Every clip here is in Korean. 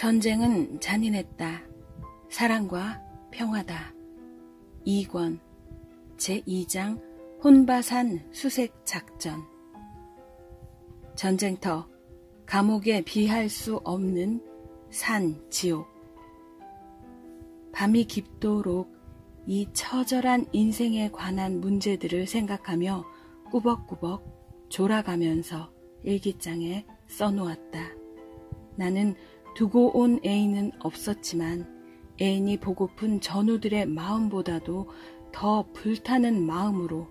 전쟁은 잔인했다. 사랑과 평화다. 이권 제2장 혼바산 수색작전. 전쟁터, 감옥에 비할 수 없는 산 지옥. 밤이 깊도록 이 처절한 인생에 관한 문제들을 생각하며 꾸벅꾸벅 졸아가면서 일기장에 써놓았다. 나는 두고 온 애인은 없었지만 애인이 보고픈 전우들의 마음보다도 더 불타는 마음으로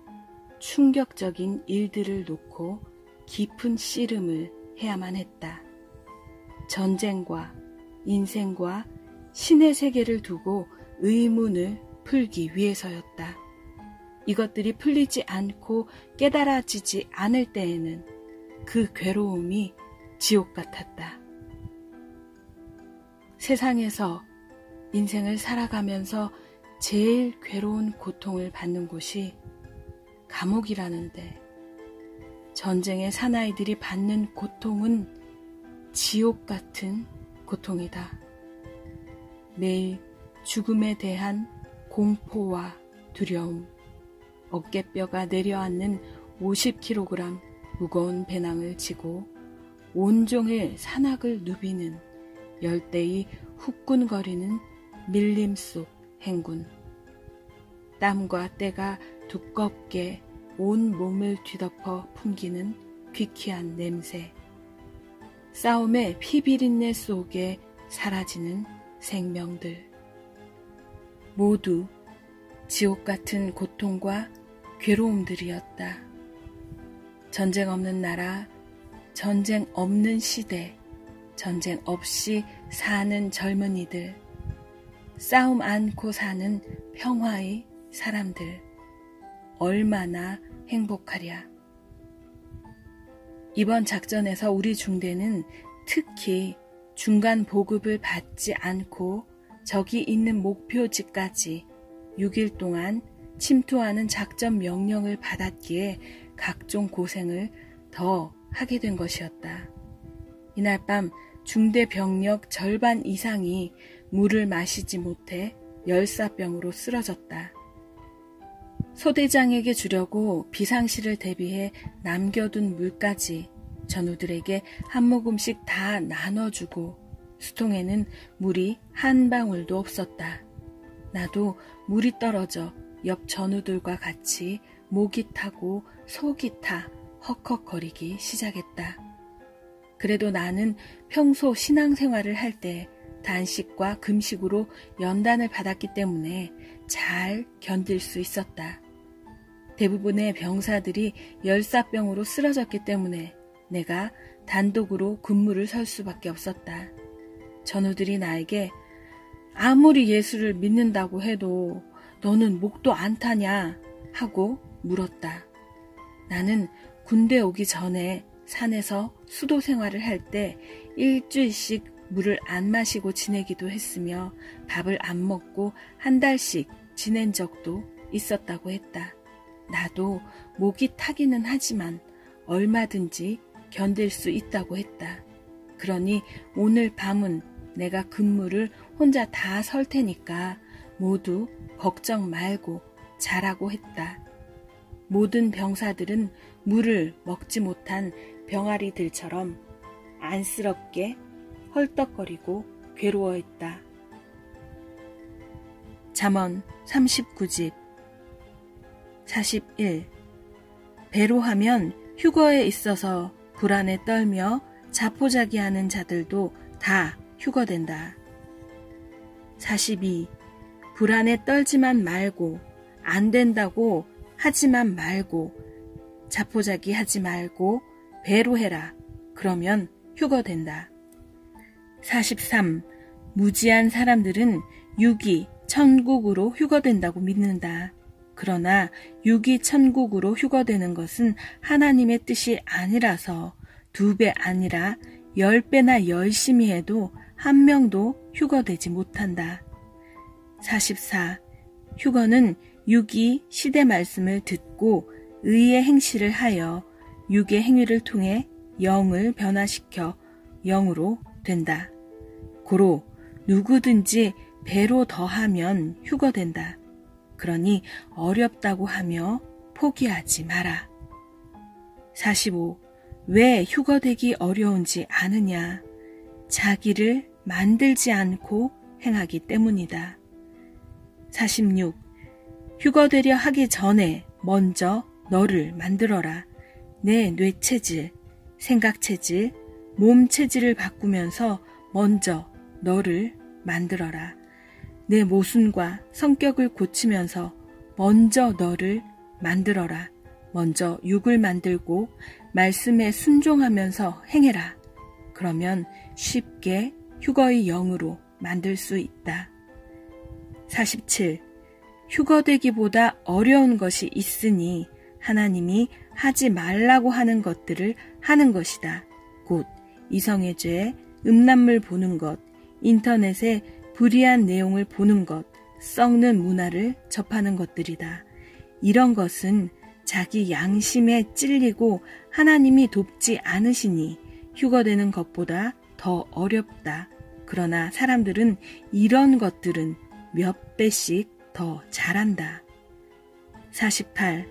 충격적인 일들을 놓고 깊은 씨름을 해야만 했다. 전쟁과 인생과 신의 세계를 두고 의문을 풀기 위해서였다. 이것들이 풀리지 않고 깨달아지지 않을 때에는 그 괴로움이 지옥 같았다. 세상에서 인생을 살아가면서 제일 괴로운 고통을 받는 곳이 감옥이라는데, 전쟁의 사나이들이 받는 고통은 지옥 같은 고통이다. 매일 죽음에 대한 공포와 두려움, 어깨뼈가 내려앉는 50kg 무거운 배낭을 지고 온종일 산악을 누비는 열대의 후끈거리는 밀림 속 행군. 땀과 때가 두껍게 온 몸을 뒤덮어 풍기는 귀퀴한 냄새. 싸움의 피비린내 속에 사라지는 생명들. 모두 지옥 같은 고통과 괴로움들이었다. 전쟁 없는 나라, 전쟁 없는 시대, 전쟁 없이 사는 젊은이들, 싸움 않고 사는 평화의 사람들, 얼마나 행복하랴. 이번 작전에서 우리 중대는 특히 중간 보급을 받지 않고 적이 있는 목표지까지 6일 동안 침투하는 작전 명령을 받았기에 각종 고생을 더 하게 된 것이었다. 이날 밤 중대 병력 절반 이상이 물을 마시지 못해 열사병으로 쓰러졌다. 소대장에게 주려고 비상시를 대비해 남겨둔 물까지 전우들에게 한 모금씩 다 나눠주고 수통에는 물이 한 방울도 없었다. 나도 물이 떨어져 옆 전우들과 같이 목이 타고 속이 타 헉헉거리기 시작했다. 그래도 나는 평소 신앙생활을 할 때 단식과 금식으로 연단을 받았기 때문에 잘 견딜 수 있었다. 대부분의 병사들이 열사병으로 쓰러졌기 때문에 내가 단독으로 군무를 설 수밖에 없었다. 전우들이 나에게 아무리 예수를 믿는다고 해도 너는 목도 안 타냐 하고 물었다. 나는 군대 오기 전에 산에서 수도 생활을 할 때 일주일씩 물을 안 마시고 지내기도 했으며 밥을 안 먹고 한 달씩 지낸 적도 있었다고 했다. 나도 목이 타기는 하지만 얼마든지 견딜 수 있다고 했다. 그러니 오늘 밤은 내가 근무를 혼자 다 설 테니까 모두 걱정 말고 자라고 했다. 모든 병사들은 물을 먹지 못한 병아리들처럼 안쓰럽게 헐떡거리고 괴로워했다. 잠언 39집 41. 배로 하면 휴거에 있어서 불안에 떨며 자포자기하는 자들도 다 휴거된다. 42. 불안에 떨지만 말고 안 된다고 하지만 말고 자포자기 하지 말고 배로 해라. 그러면 휴거된다. 43. 무지한 사람들은 육이 천국으로 휴거된다고 믿는다. 그러나 육이 천국으로 휴거되는 것은 하나님의 뜻이 아니라서 2배 아니라 10배나 열심히 해도 한 명도 휴거되지 못한다. 44. 휴거는 육이 시대 말씀을 듣고 의의 행실을 하여 육의 행위를 통해 영을 변화시켜 영으로 된다. 고로 누구든지 배로 더하면 휴거된다. 그러니 어렵다고 하며 포기하지 마라. 45. 왜 휴거되기 어려운지 아느냐? 자기를 만들지 않고 행하기 때문이다. 46. 휴거되려 하기 전에 먼저 너를 만들어라. 내 뇌체질, 생각체질, 몸체질을 바꾸면서 먼저 너를 만들어라. 내 모순과 성격을 고치면서 먼저 너를 만들어라. 먼저 육을 만들고 말씀에 순종하면서 행해라. 그러면 쉽게 휴거의 영으로 만들 수 있다. 47. 휴거되기보다 어려운 것이 있으니 하나님이 하지 말라고 하는 것들을 하는 것이다. 곧 이성의 죄, 음란물 보는 것, 인터넷에 불의한 내용을 보는 것, 썩는 문화를 접하는 것들이다. 이런 것은 자기 양심에 찔리고 하나님이 돕지 않으시니 휴거되는 것보다 더 어렵다. 그러나 사람들은 이런 것들은 몇 배씩 더 잘한다. 48.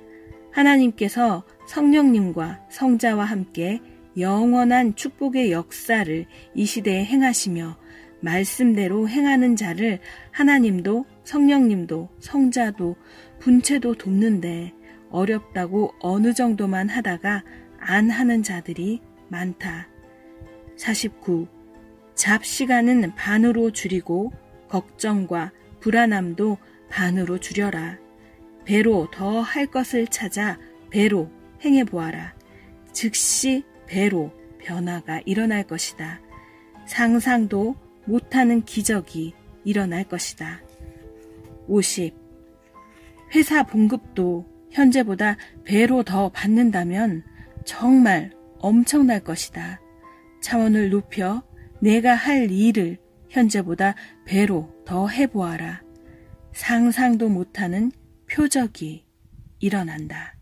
하나님께서 성령님과 성자와 함께 영원한 축복의 역사를 이 시대에 행하시며 말씀대로 행하는 자를 하나님도 성령님도 성자도 분체도 돕는데 어렵다고 어느 정도만 하다가 안 하는 자들이 많다. 49. 잡시간은 반으로 줄이고 걱정과 불안함도 반으로 줄여라. 배로 더 할 것을 찾아 배로 행해보아라. 즉시 배로 변화가 일어날 것이다. 상상도 못하는 기적이 일어날 것이다. 50. 회사 봉급도 현재보다 배로 더 받는다면 정말 엄청날 것이다. 차원을 높여 내가 할 일을 현재보다 배로 더 해보아라. 상상도 못하는 표적이 일어난다.